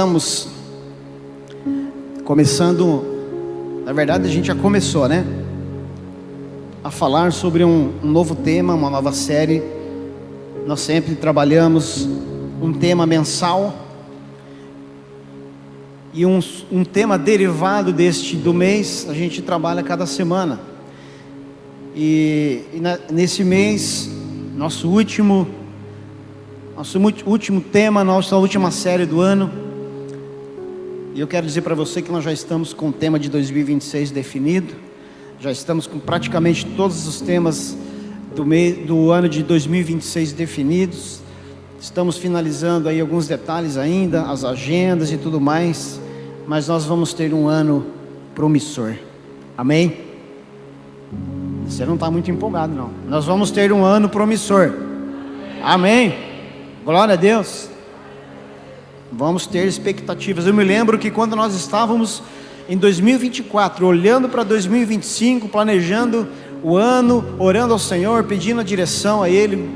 Estamos começando, na verdade a gente já começou, né? A falar sobre um novo tema, uma nova série. Nós sempre trabalhamos um tema mensal e um tema derivado do mês, a gente trabalha cada semana. Nesse mês, nosso último tema, nossa última série do ano. E eu quero dizer para você que nós já estamos com o tema de 2026 definido. Já estamos com praticamente todos os temas do ano de 2026 definidos. Estamos finalizando aí alguns detalhes ainda, as agendas e tudo mais. Mas nós vamos ter um ano promissor. Amém? Você não está muito empolgado, não. Nós vamos ter um ano promissor. Amém? Glória a Deus. Vamos ter expectativas. Eu me lembro que quando nós estávamos em 2024, olhando para 2025, planejando o ano, orando ao Senhor, pedindo a direção a Ele,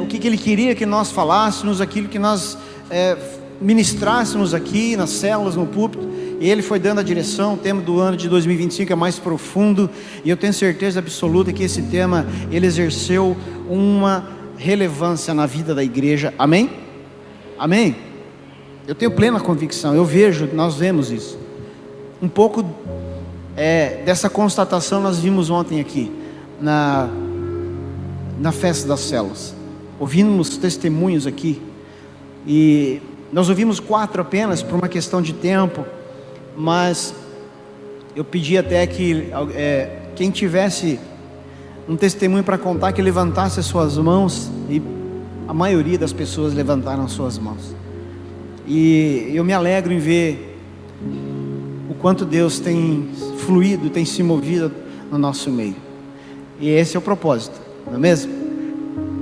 o que Ele queria que nós falássemos, aquilo que nós ministrássemos aqui nas células, no púlpito, e Ele foi dando a direção. O tema do ano de 2025 é mais profundo, e eu tenho certeza absoluta que esse tema, ele exerceu uma relevância na vida da igreja. Amém? Amém? Eu tenho plena convicção, nós vemos isso. Um pouco dessa constatação nós vimos ontem aqui, na festa das células. Ouvimos testemunhos aqui, e nós ouvimos 4 apenas, por uma questão de tempo, mas eu pedi até que quem tivesse um testemunho para contar, que levantasse as suas mãos, e a maioria das pessoas levantaram as suas mãos. E eu me alegro em ver o quanto Deus tem fluído, tem se movido no nosso meio. E esse é o propósito, não é mesmo?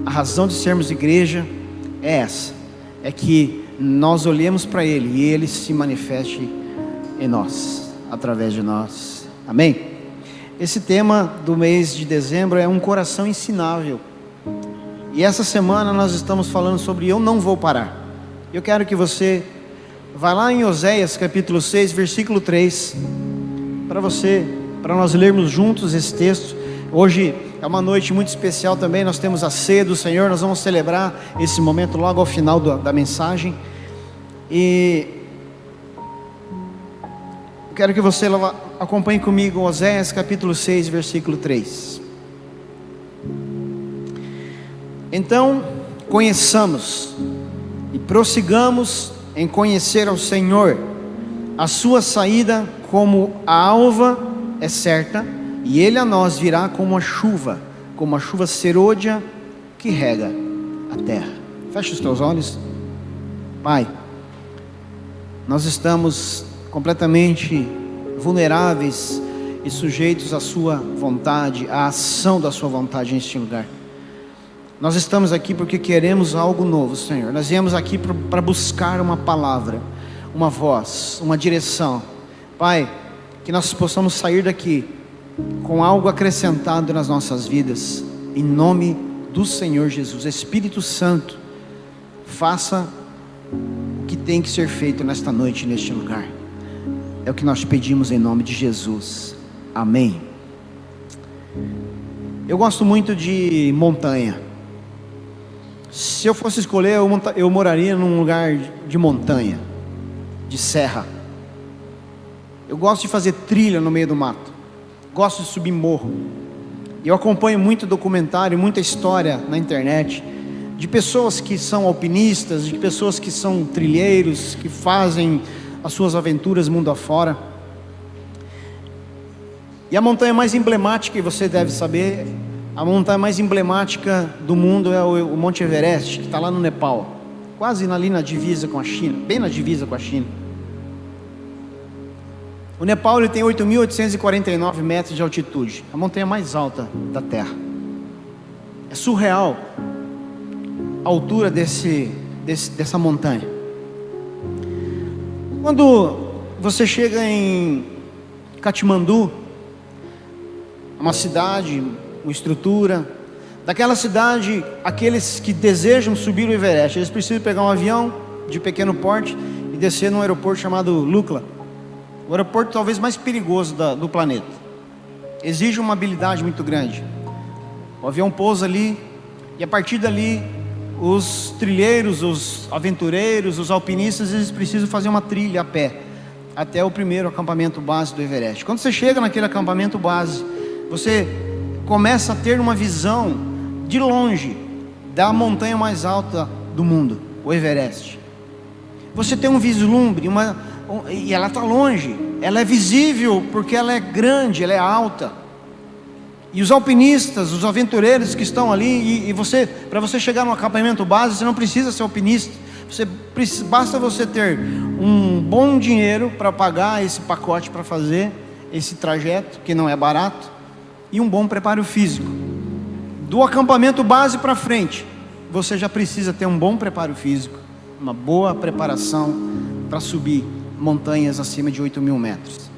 A razão de sermos igreja é essa, é que nós olhemos para Ele e Ele se manifeste em nós, através de nós. Amém? Esse tema do mês de dezembro é um coração ensinável. E essa semana nós estamos falando sobre eu não vou parar. Eu quero que você vá lá em Oséias capítulo 6, versículo 3, para nós lermos juntos esse texto. Hoje é uma noite muito especial também, nós temos a ceia do Senhor, nós vamos celebrar esse momento logo ao final da mensagem. E eu quero que você acompanhe comigo Oséias capítulo 6, versículo 3. Então conheçamos e prossigamos em conhecer ao Senhor. A sua saída como a alva é certa, e Ele a nós virá como a chuva serôdia que rega a terra. Feche os teus olhos. Pai, nós estamos completamente vulneráveis e sujeitos à sua vontade, à ação da sua vontade neste lugar. Nós estamos aqui porque queremos algo novo, Senhor. Nós viemos aqui para buscar uma palavra, uma voz, uma direção. Pai, que nós possamos sair daqui com algo acrescentado nas nossas vidas, em nome do Senhor Jesus. Espírito Santo, faça o que tem que ser feito nesta noite, neste lugar. É o que nós pedimos em nome de Jesus. Amém. Eu gosto muito de montanha. Se eu fosse escolher, eu moraria num lugar de montanha, de serra. Eu gosto de fazer trilha no meio do mato, gosto de subir morro. Eu acompanho muito documentário, muita história na internet, de pessoas que são alpinistas, de pessoas que são trilheiros, que fazem as suas aventuras mundo afora. E a montanha mais emblemática, e você deve saber, a montanha mais emblemática do mundo é o Monte Everest, que está lá no Nepal, quase ali na divisa com a China, bem na divisa com a China. O Nepal ele tem 8.849 metros de altitude, a montanha mais alta da Terra. É surreal a altura dessa montanha. Quando você chega em Katmandu, uma cidade, uma estrutura, daquela cidade, aqueles que desejam subir o Everest, eles precisam pegar um avião de pequeno porte, e descer num aeroporto chamado Lukla, o aeroporto talvez mais perigoso do planeta. Exige uma habilidade muito grande. O avião pousa ali, e a partir dali, os trilheiros, os aventureiros, os alpinistas, eles precisam fazer uma trilha a pé, até o primeiro acampamento base do Everest. Quando você chega naquele acampamento base, você começa a ter uma visão de longe da montanha mais alta do mundo, o Everest. Você tem um vislumbre, e ela está longe, ela é visível porque ela é grande, ela é alta. E os alpinistas, os aventureiros que estão ali, para você chegar no acampamento base, você não precisa ser alpinista. Basta você ter um bom dinheiro para pagar esse pacote para fazer esse trajeto, que não é barato, e um bom preparo físico. Do acampamento base para frente, você já precisa ter um bom preparo físico, uma boa preparação para subir montanhas acima de 8.000 metros.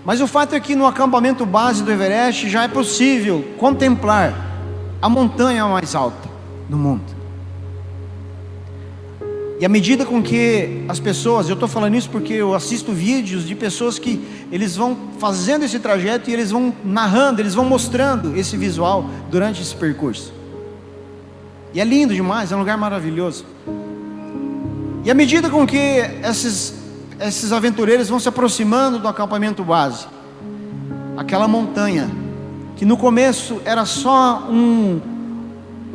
Mas o fato é que no acampamento base do Everest já é possível contemplar a montanha mais alta do mundo. E à medida com que as pessoas, eu estou falando isso porque eu assisto vídeos de pessoas que eles vão fazendo esse trajeto e eles vão narrando, eles vão mostrando esse visual durante esse percurso. E é lindo demais, é um lugar maravilhoso. E à medida com que esses aventureiros vão se aproximando do acampamento base, aquela montanha, que no começo era só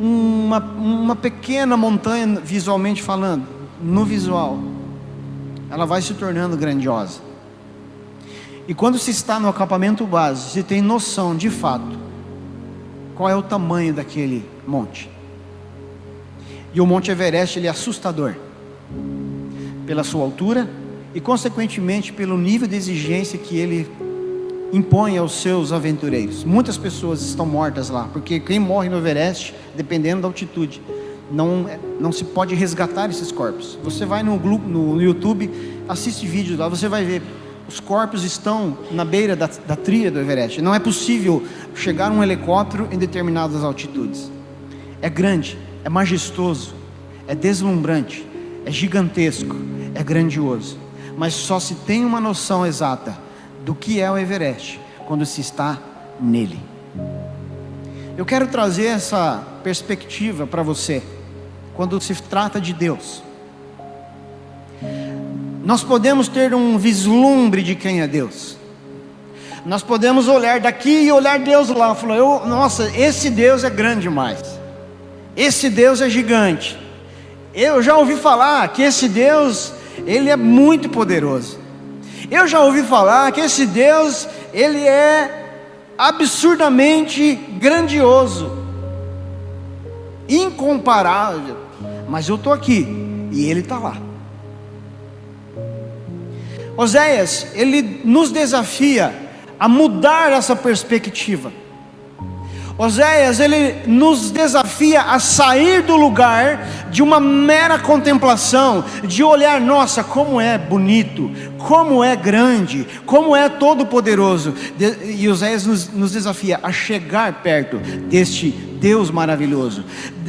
uma pequena montanha visualmente falando, no visual, ela vai se tornando grandiosa. E quando se está no acampamento base, se tem noção de fato qual é o tamanho daquele monte. E o Monte Everest, ele é assustador pela sua altura e consequentemente pelo nível de exigência que ele impõe aos seus aventureiros. Muitas pessoas estão mortas lá, porque quem morre no Everest, dependendo da altitude, não se pode resgatar esses corpos. Você vai no YouTube, assiste vídeos lá, você vai ver, os corpos estão na beira da trilha do Everest. Não é possível chegar um helicóptero em determinadas altitudes. É grande, é majestoso, é deslumbrante, é gigantesco, é grandioso, mas só se tem uma noção exata do que é o Everest quando se está nele. Eu quero trazer essa perspectiva para você. Quando se trata de Deus, nós podemos ter um vislumbre de quem é Deus. Nós podemos olhar daqui e olhar Deus lá, falar, nossa, esse Deus é grande demais, esse Deus é gigante. Eu já ouvi falar que esse Deus, ele é muito poderoso. Eu já ouvi falar que esse Deus, ele é absurdamente grandioso, incomparável. Mas eu estou aqui e ele está lá. Oséias, ele nos desafia a mudar essa perspectiva. Oséias, ele nos desafia a sair do lugar de uma mera contemplação, de olhar, nossa, como é bonito, como é grande, como é todo poderoso. E Oséias nos desafia a chegar perto deste Deus maravilhoso.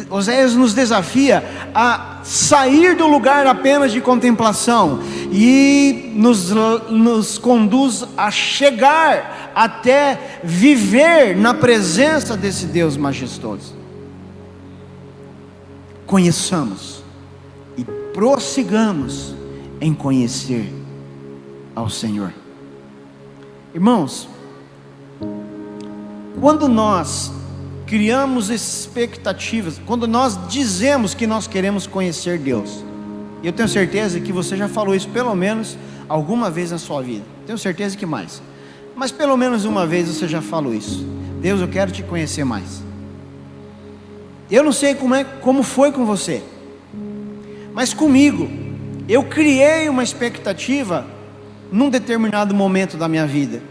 Oséias nos desafia a sair do lugar apenas de contemplação e nos conduz a chegar até viver na presença desse Deus majestoso. Conheçamos e prossigamos em conhecer ao Senhor. Irmãos, quando nós criamos expectativas, quando nós dizemos que nós queremos conhecer Deus, e eu tenho certeza que você já falou isso pelo menos alguma vez na sua vida, tenho certeza que mais, mas pelo menos uma vez você já falou isso: Deus, eu quero te conhecer mais. Eu não sei como foi com você, mas comigo, eu criei uma expectativa num determinado momento da minha vida.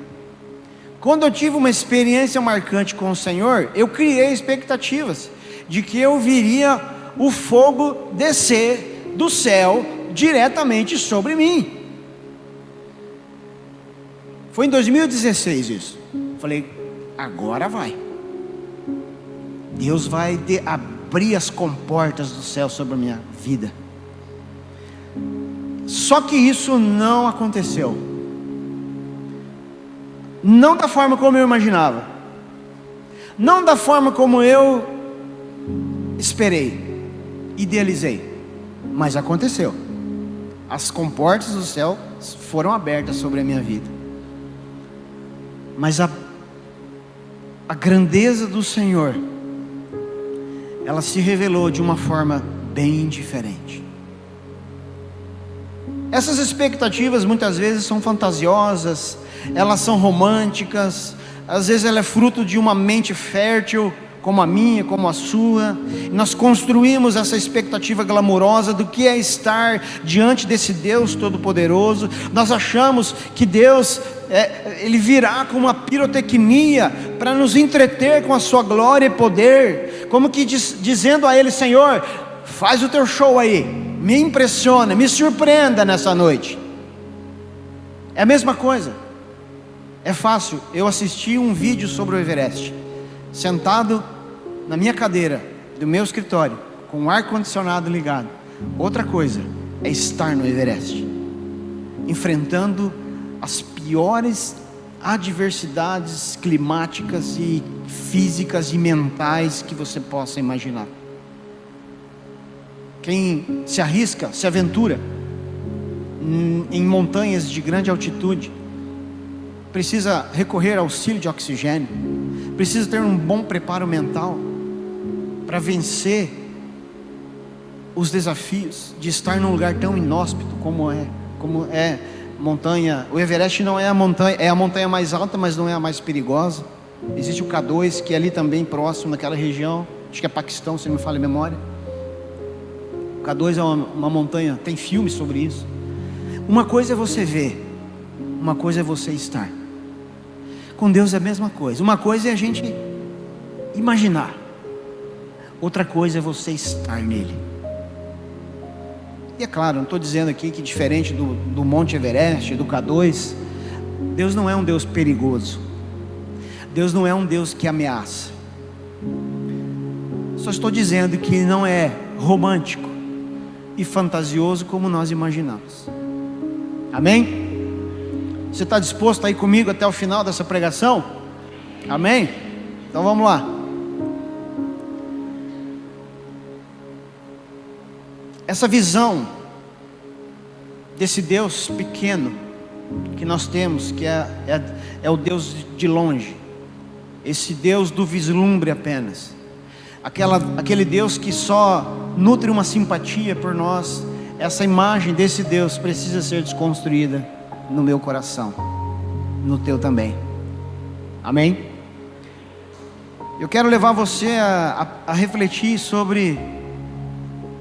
Quando eu tive uma experiência marcante com o Senhor, eu criei expectativas de que eu viria o fogo descer do céu diretamente sobre mim. Foi em 2016 isso. Falei, agora vai. Deus vai abrir as comportas do céu sobre a minha vida. Só que isso não aconteceu, não da forma como eu imaginava, não da forma como eu esperei, idealizei, mas aconteceu. As comportas do céu foram abertas sobre a minha vida. Mas a grandeza do Senhor, ela se revelou de uma forma bem diferente. Essas expectativas muitas vezes são fantasiosas, elas são românticas, às vezes ela é fruto de uma mente fértil, como a minha, como a sua. Nós construímos essa expectativa glamourosa do que é estar diante desse Deus Todo-Poderoso. Nós achamos que Deus, Ele virá com uma pirotecnia para nos entreter com a sua glória e poder, como que dizendo a Ele: Senhor, faz o teu show aí, me impressiona, me surpreenda nessa noite. É a mesma coisa. É fácil eu assistir um vídeo sobre o Everest, sentado na minha cadeira do meu escritório, com o ar-condicionado ligado. Outra coisa é estar no Everest, enfrentando as piores adversidades climáticas e físicas e mentais que você possa imaginar. Quem se arrisca, se aventura em montanhas de grande altitude, precisa recorrer ao auxílio de oxigênio, precisa ter um bom preparo mental para vencer os desafios de estar num lugar tão inóspito como é montanha. O Everest não é a montanha, é a montanha mais alta, mas não é a mais perigosa. Existe o K2, que é ali também próximo, naquela região, acho que é Paquistão, se não me falha a memória. O K2 é uma montanha, tem filme sobre isso. Uma coisa é você ver, uma coisa é você estar. Com Deus é a mesma coisa. Uma coisa é a gente imaginar, outra coisa é você estar nele. E é claro, não estou dizendo aqui que diferente do Monte Everest, do K2, Deus não é um Deus perigoso, Deus não é um Deus que ameaça. Só estou dizendo que não é romântico e fantasioso como nós imaginamos. Amém? Você está disposto a ir comigo até o final dessa pregação? Amém? Então vamos lá. Essa visão desse Deus pequeno que nós temos, que é o Deus de longe, esse Deus do vislumbre apenas, aquele Deus que só nutre uma simpatia por nós, essa imagem desse Deus precisa ser desconstruída no meu coração, no teu também. Amém? Eu quero levar você a refletir sobre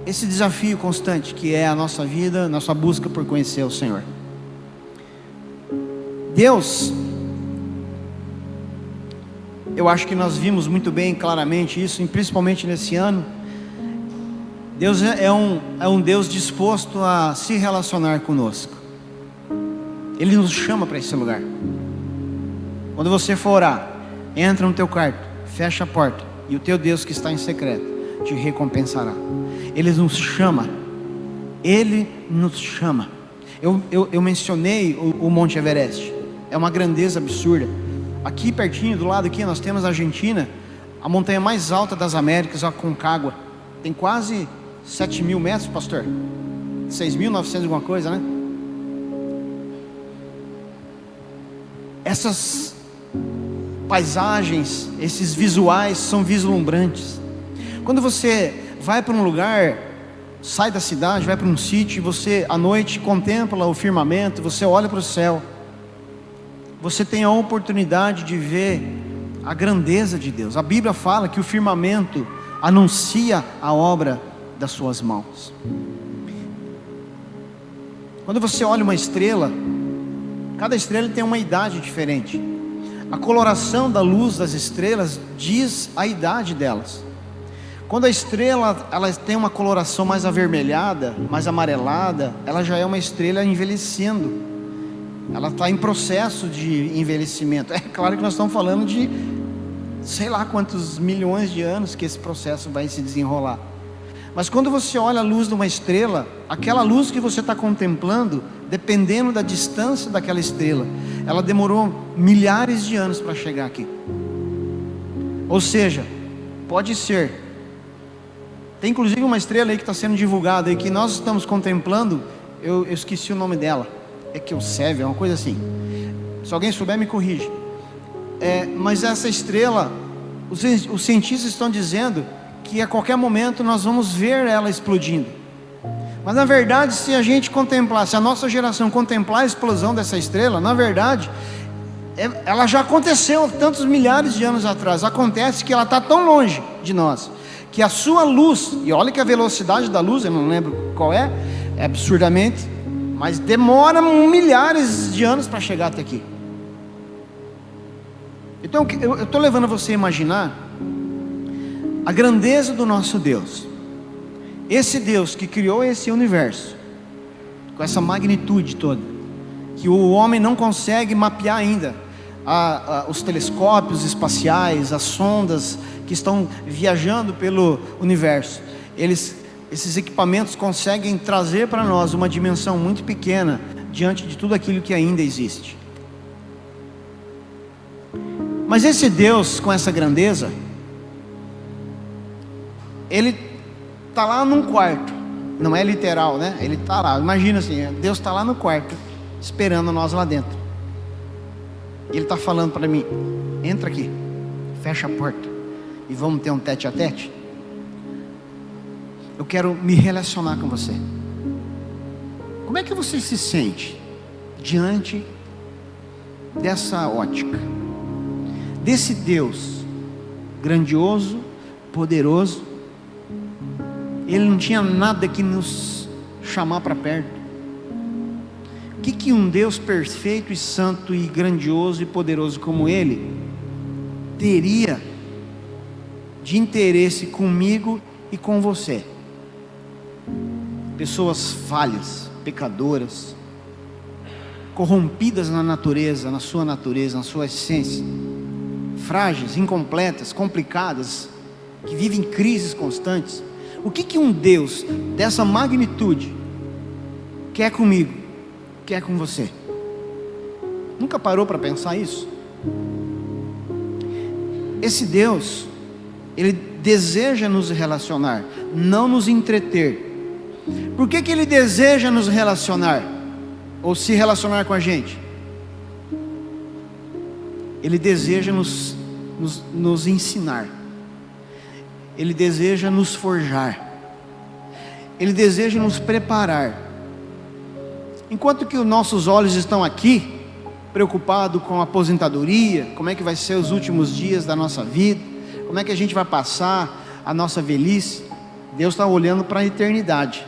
esse desafio constante que é a nossa vida, nossa busca por conhecer o Senhor. Deus, eu acho que nós vimos muito bem, claramente isso, principalmente nesse ano. Deus é um Deus disposto a se relacionar conosco. Ele nos chama para esse lugar. Quando você for orar, entra no teu quarto, fecha a porta, e o teu Deus que está em secreto te recompensará. Ele nos chama. Ele nos chama. Eu mencionei o Monte Everest. É uma grandeza absurda. Aqui pertinho, do lado aqui, nós temos a Argentina, a montanha mais alta das Américas, a Aconcagua. Tem quase 7.000 metros, pastor. 6.900 alguma coisa, né? Essas paisagens, esses visuais são vislumbrantes. Quando você vai para um lugar, sai da cidade, vai para um sítio, e você à noite contempla o firmamento, você olha para o céu, você tem a oportunidade de ver a grandeza de Deus. A Bíblia fala que o firmamento anuncia a obra das suas mãos. Quando você olha uma estrela, cada estrela tem uma idade diferente. A coloração da luz das estrelas diz a idade delas. Quando a estrela ela tem uma coloração mais avermelhada, mais amarelada, ela já é uma estrela envelhecendo. Ela está em processo de envelhecimento. É claro que nós estamos falando de sei lá quantos milhões de anos que esse processo vai se desenrolar. Mas quando você olha a luz de uma estrela, aquela luz que você está contemplando, dependendo da distância daquela estrela, ela demorou milhares de anos para chegar aqui. Ou seja, pode ser, tem inclusive uma estrela aí que está sendo divulgada aí, que nós estamos contemplando, eu esqueci o nome dela, é Keosev, é uma coisa assim, se alguém souber me corrige. Mas essa estrela, os cientistas estão dizendo que a qualquer momento nós vamos ver ela explodindo. Mas na verdade, se a gente contemplar, se a nossa geração contemplar a explosão dessa estrela, na verdade, ela já aconteceu tantos milhares de anos atrás. Acontece que ela está tão longe de nós, que a sua luz, e olha que a velocidade da luz, eu não lembro qual é absurdamente, mas demora milhares de anos para chegar até aqui. Então eu estou levando você a imaginar a grandeza do nosso Deus. Esse Deus que criou esse universo, com essa magnitude toda, que o homem não consegue mapear ainda, os telescópios espaciais, as sondas que estão viajando pelo universo, esses equipamentos conseguem trazer para nós uma dimensão muito pequena, diante de tudo aquilo que ainda existe. Mas esse Deus com essa grandeza, Ele está lá num quarto, não é literal, né? Ele está lá, imagina assim, Deus está lá no quarto, esperando nós lá dentro. Ele está falando para mim: entra aqui, fecha a porta e vamos ter um tete a tete. Eu quero me relacionar com você. Como é que você se sente diante dessa ótica, desse Deus grandioso, poderoso? Ele não tinha nada que nos chamar para perto. O que um Deus perfeito e santo e grandioso e poderoso como Ele teria de interesse comigo e com você? Pessoas falhas, pecadoras, corrompidas na natureza, na sua essência, frágeis, incompletas, complicadas, que vivem crises constantes. O que um Deus dessa magnitude quer comigo, quer com você? Nunca parou para pensar isso? Esse Deus, Ele deseja nos relacionar, não nos entreter. Por que Ele deseja nos relacionar, ou se relacionar com a gente? Ele deseja nos ensinar. Ele deseja nos forjar. Ele deseja nos preparar. Enquanto que os nossos olhos estão aqui, preocupados com a aposentadoria, como é que vai ser os últimos dias da nossa vida, como é que a gente vai passar a nossa velhice, Deus está olhando para a eternidade.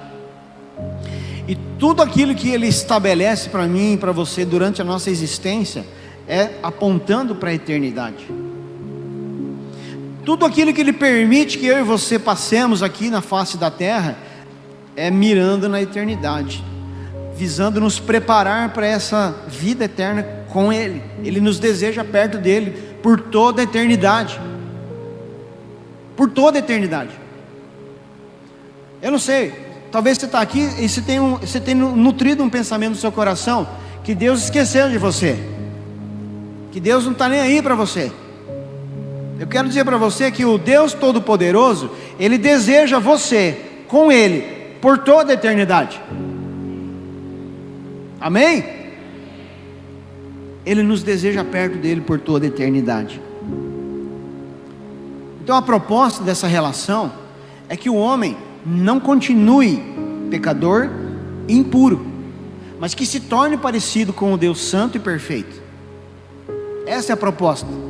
E tudo aquilo que Ele estabelece para mim e para você durante a nossa existência é apontando para a eternidade. Tudo aquilo que Ele permite que eu e você passemos aqui na face da terra é mirando na eternidade, visando nos preparar para essa vida eterna com Ele. Ele nos deseja perto dEle por toda a eternidade. Por toda a eternidade. Eu não sei, talvez você está aqui e você tem nutrido um pensamento no seu coração que Deus esqueceu de você, que Deus não está nem aí para você. Eu quero dizer para você que o Deus Todo-Poderoso, Ele deseja você com Ele por toda a eternidade. Amém? Ele nos deseja perto dEle por toda a eternidade. Então a proposta dessa relação é que o homem não continue pecador e impuro, mas que se torne parecido com o Deus Santo e perfeito. Essa é a proposta.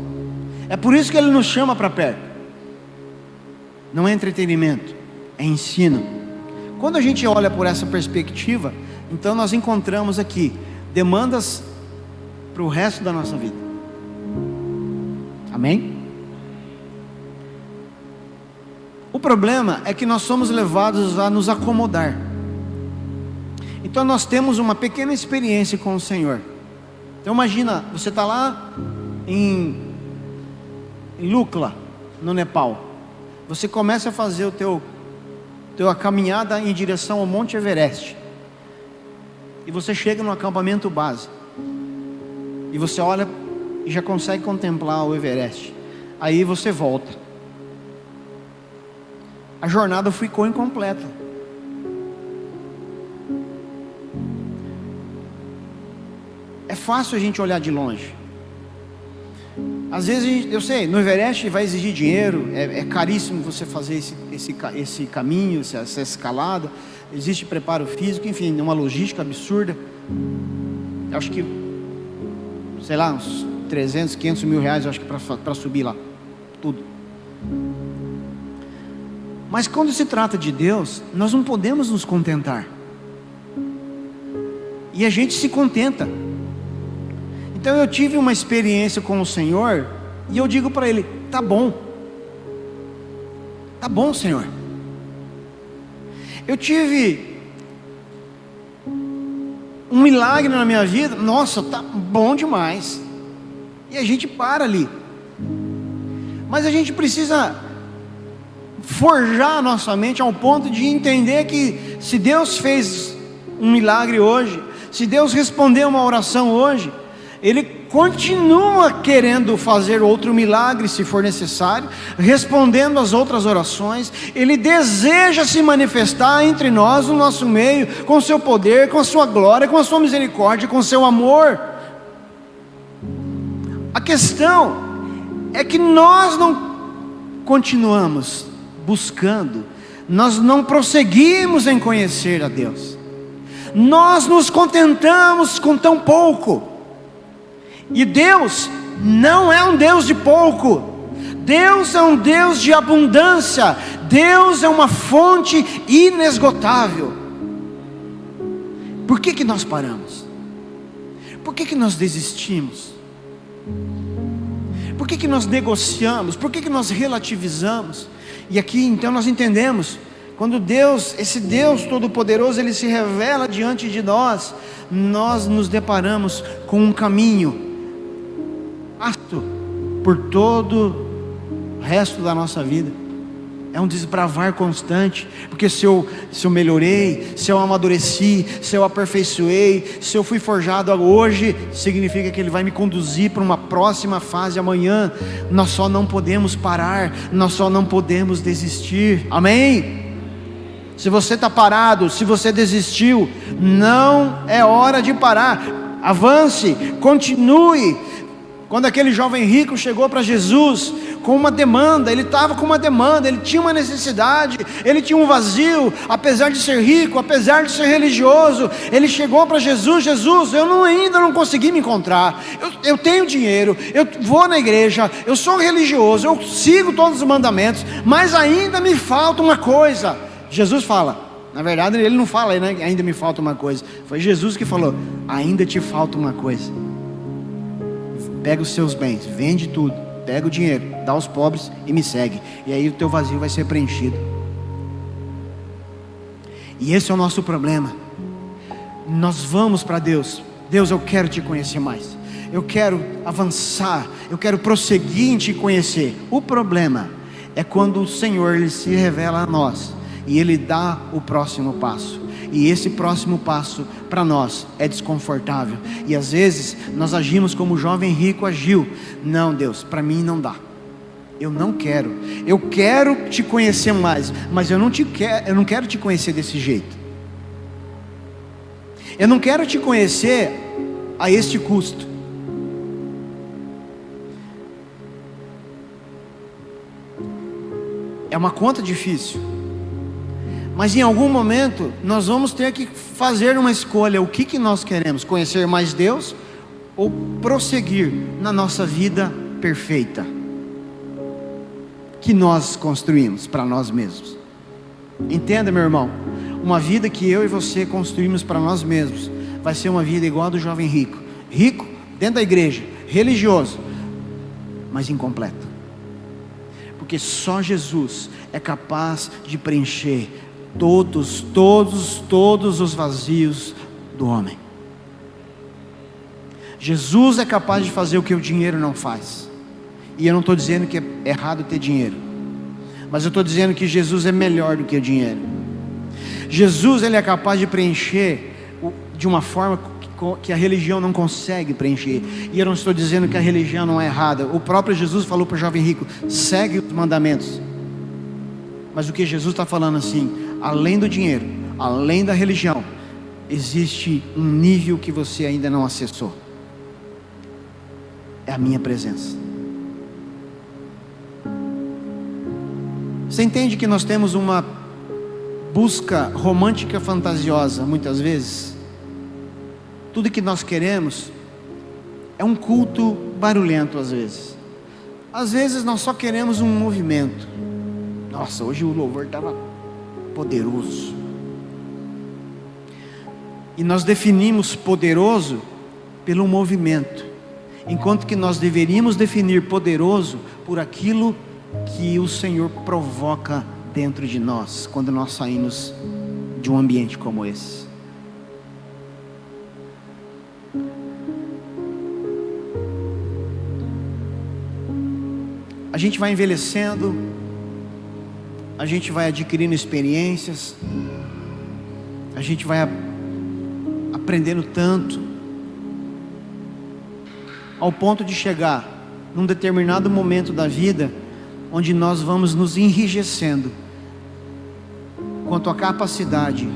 É por isso que Ele nos chama para perto. Não é entretenimento, é ensino. Quando a gente olha por essa perspectiva, então nós encontramos aqui demandas para o resto da nossa vida. Amém? O problema é que nós somos levados a nos acomodar. Então nós temos uma pequena experiência com o Senhor. Então imagina, você está lá em Lukla, no Nepal. Você começa a fazer o teu tua caminhada em direção ao Monte Everest, e você chega no acampamento base, e você olha e já consegue contemplar o Everest, aí você volta, a jornada ficou incompleta. É fácil a gente olhar de longe. Às vezes, eu sei, no Everest vai exigir dinheiro, é caríssimo você fazer esse caminho, essa escalada, existe preparo físico, enfim, uma logística absurda. Eu acho que, sei lá, uns 300, 500 mil reais, eu acho que para subir lá, tudo. Mas quando se trata de Deus, nós não podemos nos contentar, e a gente se contenta. Então eu tive uma experiência com o Senhor, e eu digo para Ele: tá bom, Senhor. Eu tive um milagre na minha vida, nossa, tá bom demais, e a gente para ali. Mas a gente precisa forjar a nossa mente ao ponto de entender que se Deus fez um milagre hoje, se Deus respondeu uma oração hoje, Ele continua querendo fazer outro milagre se for necessário, respondendo às outras orações. Ele deseja se manifestar entre nós, no nosso meio, com o seu poder, com a sua glória, com a sua misericórdia, com o seu amor. A questão é que nós não continuamos buscando, nós não prosseguimos em conhecer a Deus, nós nos contentamos com tão pouco. E Deus não é um Deus de pouco, Deus é um Deus de abundância, Deus é uma fonte inesgotável. Por que nós paramos? Por que nós desistimos? Por que nós negociamos? Por que nós relativizamos? E aqui então nós entendemos, quando Deus, esse Deus Todo-Poderoso, Ele se revela diante de nós, nós nos deparamos com um caminho vasto por todo o resto da nossa vida. É um desbravar constante, porque se eu melhorei, se eu amadureci, se eu aperfeiçoei, se eu fui forjado hoje, significa que Ele vai me conduzir para uma próxima fase amanhã. Nós só não podemos parar, nós só não podemos desistir. Amém? Se você está parado, se você desistiu, não é hora de parar. Avance, continue. Quando aquele jovem rico chegou para Jesus com uma demanda, ele estava com uma demanda, ele tinha uma necessidade, ele tinha um vazio, apesar de ser rico, apesar de ser religioso, ele chegou para Jesus: Jesus, eu ainda não consegui me encontrar, eu tenho dinheiro, eu vou na igreja, eu sou religioso, eu sigo todos os mandamentos, mas ainda me falta uma coisa. Jesus fala, na verdade ele não fala, né, ainda me falta uma coisa, foi Jesus que falou: ainda te falta uma coisa. Pega os seus bens, vende tudo, pega o dinheiro, dá aos pobres e me segue, e aí o teu vazio vai ser preenchido. E esse é o nosso problema. Nós vamos para Deus: Deus, eu quero te conhecer mais, eu quero avançar, eu quero prosseguir em te conhecer. O problema é quando o Senhor, Ele se revela a nós e Ele dá o próximo passo, e esse próximo passo para nós é desconfortável, e às vezes nós agimos como o jovem rico agiu: não, Deus, para mim não dá, eu não quero, eu quero te conhecer mais, mas eu não quero te conhecer desse jeito, eu não quero te conhecer a este custo. É uma conta difícil, mas em algum momento nós vamos ter que fazer uma escolha. O que nós queremos? Conhecer mais Deus ou prosseguir na nossa vida perfeita que nós construímos para nós mesmos? Entenda, meu irmão, uma vida que eu e você construímos para nós mesmos vai ser uma vida igual a do jovem rico, rico dentro da igreja, religioso, mas incompleto, porque só Jesus é capaz de preencher todos os vazios do homem. Jesus é capaz de fazer o que o dinheiro não faz. E eu não estou dizendo que é errado ter dinheiro, mas eu estou dizendo que Jesus é melhor do que o dinheiro. Jesus, ele é capaz de preencher de uma forma que a religião não consegue preencher. E eu não estou dizendo que a religião não é errada. O próprio Jesus falou para o jovem rico: segue os mandamentos. Mas o que Jesus está falando assim, além do dinheiro, além da religião, existe um nível que você ainda não acessou. É a minha presença. Você entende que nós temos uma busca romântica fantasiosa muitas vezes? Tudo que nós queremos é um culto barulhento às vezes. Às vezes nós só queremos um movimento. Nossa, hoje o louvor estava poderoso. E nós definimos poderoso pelo movimento, enquanto que nós deveríamos definir poderoso por aquilo que o Senhor provoca dentro de nós, quando nós saímos de um ambiente como esse. A gente vai envelhecendo, a gente vai adquirindo experiências, a gente vai aprendendo tanto, ao ponto de chegar num determinado momento da vida, onde nós vamos nos enrijecendo quanto à capacidade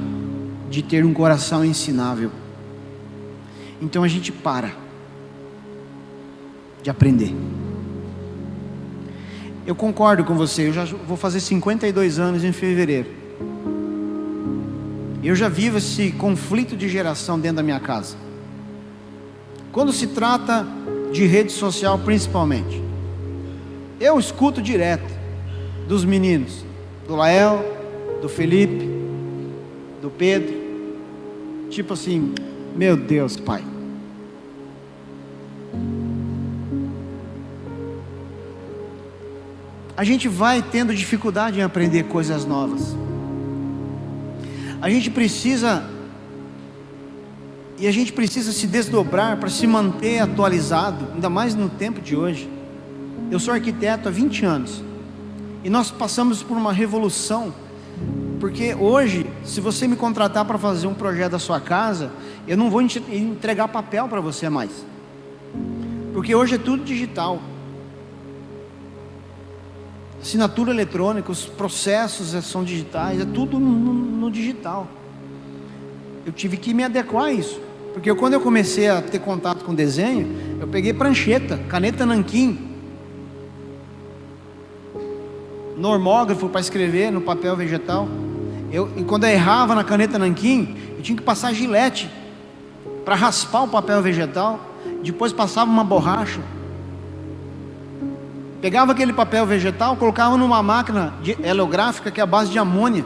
de ter um coração ensinável. Então a gente para de aprender. Eu concordo com você, eu já vou fazer 52 anos em fevereiro. Eu já vivo esse conflito de geração dentro da minha casa. Quando se trata de rede social principalmente, eu escuto direto dos meninos, do Lael, do Felipe, do Pedro, tipo assim: meu Deus, pai, a gente vai tendo dificuldade em aprender coisas novas. A gente precisa se desdobrar para se manter atualizado, ainda mais no tempo de hoje. Eu sou arquiteto há 20 anos, e nós passamos por uma revolução, porque hoje, se você me contratar para fazer um projeto da sua casa, eu não vou entregar papel para você mais, porque hoje é tudo digital. Assinatura eletrônica, os processos são digitais, é tudo no digital. Eu tive que me adequar a isso, porque quando eu comecei a ter contato com desenho, eu peguei prancheta, caneta nanquim, normógrafo para escrever no papel vegetal. E quando eu errava na caneta nanquim, eu tinha que passar gilete para raspar o papel vegetal, depois passava uma borracha. Pegava aquele papel vegetal, colocava numa máquina helográfica que é a base de amônia.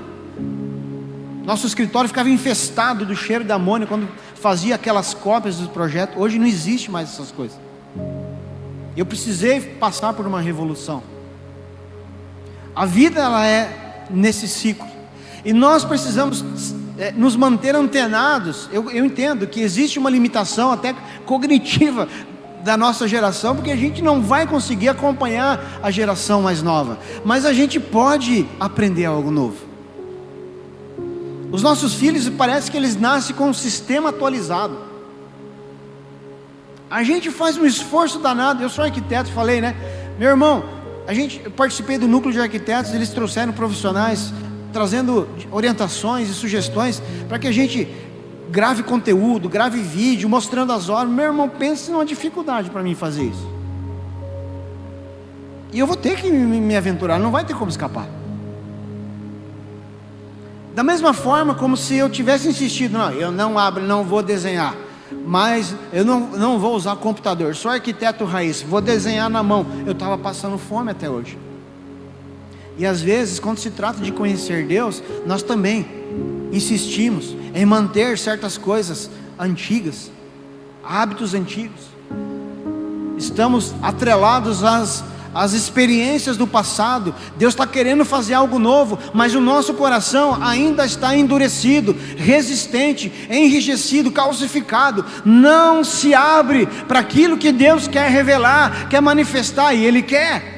Nosso escritório ficava infestado do cheiro da amônia quando fazia aquelas cópias do projeto. Hoje não existe mais essas coisas. Eu precisei passar por uma revolução. A vida, ela é nesse ciclo, e nós precisamos nos manter antenados. Eu entendo que existe uma limitação até cognitiva da nossa geração, porque a gente não vai conseguir acompanhar a geração mais nova, mas a gente pode aprender algo novo. Os nossos filhos, parece que eles nascem com um sistema atualizado. A gente faz um esforço danado. Eu sou arquiteto, falei, né? Meu irmão, eu participei do núcleo de arquitetos, eles trouxeram profissionais, trazendo orientações e sugestões, para que a gente grave conteúdo, grave vídeo, mostrando as obras. Meu irmão, pensa numa dificuldade para mim fazer isso. E eu vou ter que me aventurar, não vai ter como escapar. Da mesma forma como se eu tivesse insistido: não, eu não vou desenhar, mas eu não vou usar computador, sou arquiteto raiz, vou desenhar na mão. Eu estava passando fome até hoje. E às vezes, quando se trata de conhecer Deus, nós também insistimos em manter certas coisas antigas, hábitos antigos. Estamos atrelados às experiências do passado. Deus está querendo fazer algo novo, mas o nosso coração ainda está endurecido, resistente, enrijecido, calcificado. Não se abre para aquilo que Deus quer revelar, quer manifestar, e Ele quer.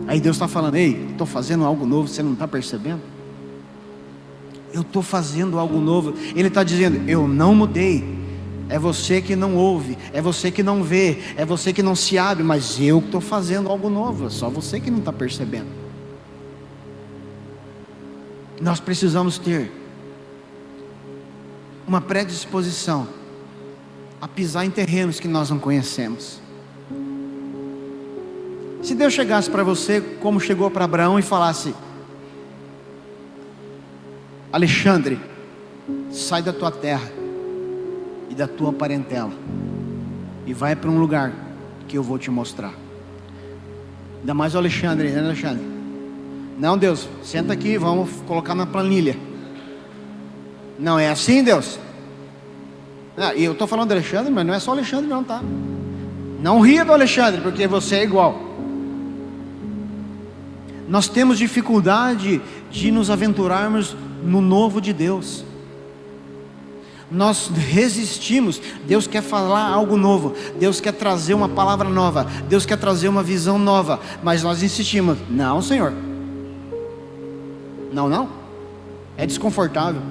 Aí Deus está falando: ei, estou fazendo algo novo, você não está percebendo? Eu estou fazendo algo novo. Ele está dizendo: eu não mudei. É você que não ouve, é você que não vê, é você que não se abre, mas eu estou fazendo algo novo. É só você que não está percebendo. Nós precisamos ter uma predisposição a pisar em terrenos que nós não conhecemos. Se Deus chegasse para você como chegou para Abraão e falasse: Alexandre, sai da tua terra e da tua parentela e vai para um lugar que eu vou te mostrar. Ainda mais o Alexandre, né, Alexandre? Não, Deus, senta aqui, vamos colocar na planilha. Não é assim, Deus? E eu estou falando do Alexandre, mas não é só o Alexandre não, tá? Não ria do Alexandre, porque você é igual. Nós temos dificuldade de nos aventurarmos no novo de Deus. Nós resistimos. Deus quer falar algo novo, Deus quer trazer uma palavra nova, Deus quer trazer uma visão nova, mas nós insistimos: não, Senhor, não, é desconfortável.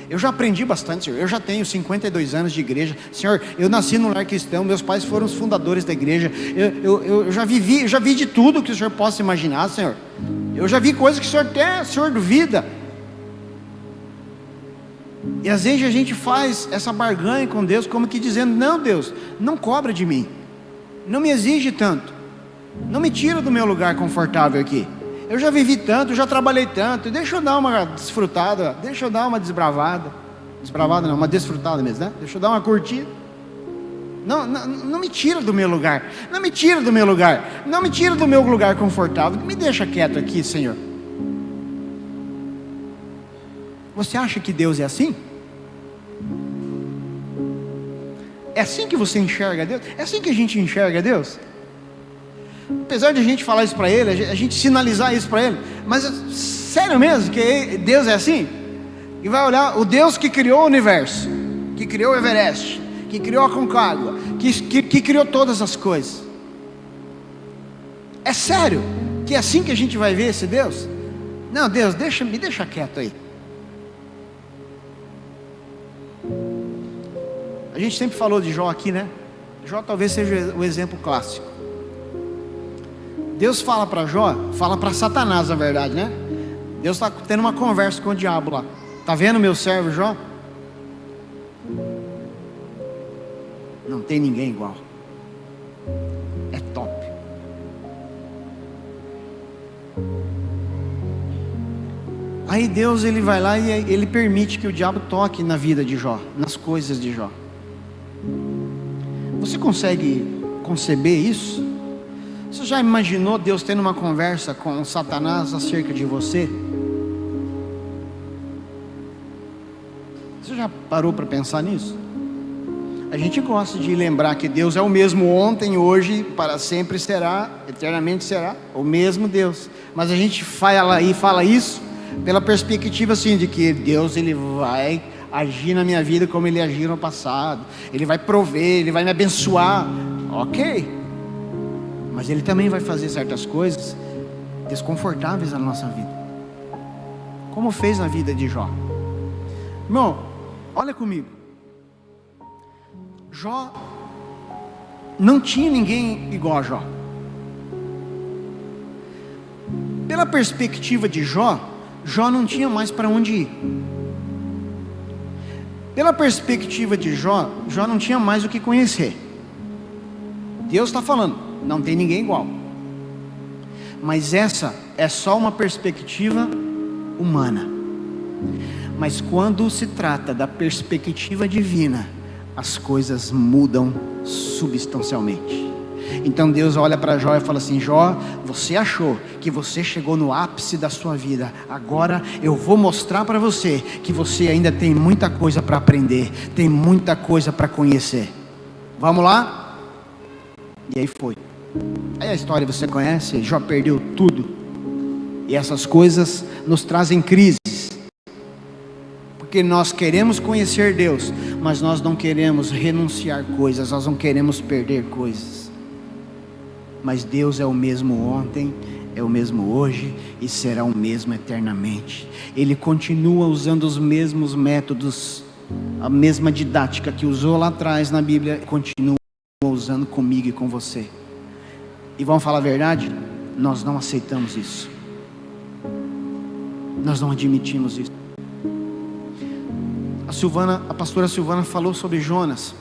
Eu já aprendi bastante, Senhor. Eu já tenho 52 anos de igreja, Senhor. Eu nasci num lar cristão, meus pais foram os fundadores da igreja. Eu já vi de tudo que o Senhor possa imaginar, Senhor. Eu já vi coisas que o Senhor duvida. E às vezes a gente faz essa barganha com Deus, como que dizendo: não, Deus, não cobra de mim, não me exige tanto, não me tira do meu lugar confortável aqui. Eu já vivi tanto, já trabalhei tanto, deixa eu dar uma desfrutada, deixa eu dar uma desbravada não, uma desfrutada mesmo, né? Deixa eu dar uma curtida. Não me tira do meu lugar, não me tira do meu lugar, não me tira do meu lugar confortável, me deixa quieto aqui, Senhor. Você acha que Deus é assim? É assim que você enxerga Deus? É assim que a gente enxerga Deus? Apesar de a gente falar isso para Ele, a gente sinalizar isso para Ele, mas sério mesmo que Deus é assim? E vai olhar o Deus que criou o universo, que criou o Everest, que criou a Concagua, que criou todas as coisas. É sério que é assim que a gente vai ver esse Deus? Não, Deus, me deixa quieto aí. A gente sempre falou de Jó aqui, né? Jó talvez seja o exemplo clássico. Deus fala para Jó, fala para Satanás, na verdade, né? Deus está tendo uma conversa com o diabo lá. Tá vendo meu servo Jó? Não tem ninguém igual. É top. Aí Deus, ele vai lá e ele permite que o diabo toque na vida de Jó, nas coisas de Jó. Você consegue conceber isso? Você já imaginou Deus tendo uma conversa com Satanás acerca de você? Você já parou para pensar nisso? A gente gosta de lembrar que Deus é o mesmo ontem, hoje, para sempre será, eternamente será, o mesmo Deus. Mas a gente fala isso pela perspectiva assim, de que Deus, ele vai agir na minha vida como ele agiu no passado, ele vai prover, ele vai me abençoar, ok, mas ele também vai fazer certas coisas desconfortáveis na nossa vida, como fez na vida de Jó. Irmão, olha comigo, Jó não tinha ninguém igual a Jó. Pela perspectiva de Jó, Jó não tinha mais para onde ir. Pela perspectiva de Jó, Jó não tinha mais o que conhecer. Deus está falando, não tem ninguém igual. Mas essa é só uma perspectiva humana. Mas quando se trata da perspectiva divina, as coisas mudam substancialmente. Então Deus olha para Jó e fala assim: Jó, você achou que você chegou no ápice da sua vida, agora eu vou mostrar para você que você ainda tem muita coisa para aprender, tem muita coisa para conhecer. Vamos lá? E aí foi. Aí a história você conhece, Jó perdeu tudo. E essas coisas nos trazem crises, porque nós queremos conhecer Deus, mas nós não queremos renunciar coisas, nós não queremos perder coisas. Mas Deus é o mesmo ontem, é o mesmo hoje e será o mesmo eternamente. Ele continua usando os mesmos métodos, a mesma didática que usou lá atrás na Bíblia, continua usando comigo e com você. E vamos falar a verdade? Nós não aceitamos isso. Nós não admitimos isso. A pastora Silvana falou sobre Jonas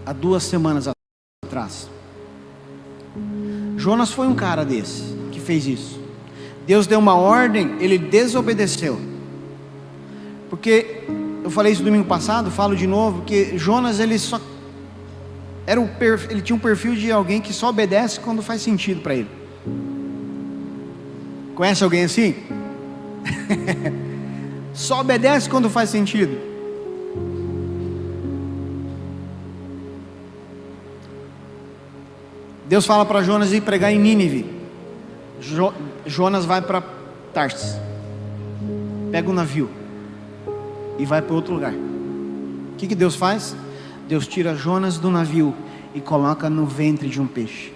há 2 semanas atrás. Jonas foi um cara desse que fez isso. Deus deu uma ordem, ele desobedeceu. Porque eu falei isso domingo passado, falo de novo, que Jonas ele tinha um perfil de alguém que só obedece quando faz sentido para ele. Conhece alguém assim? Só obedece quando faz sentido. Deus fala para Jonas ir pregar em Nínive. Jonas vai para Tarsis, pega um navio e vai para outro lugar. O que Deus faz? Deus tira Jonas do navio e coloca no ventre de um peixe.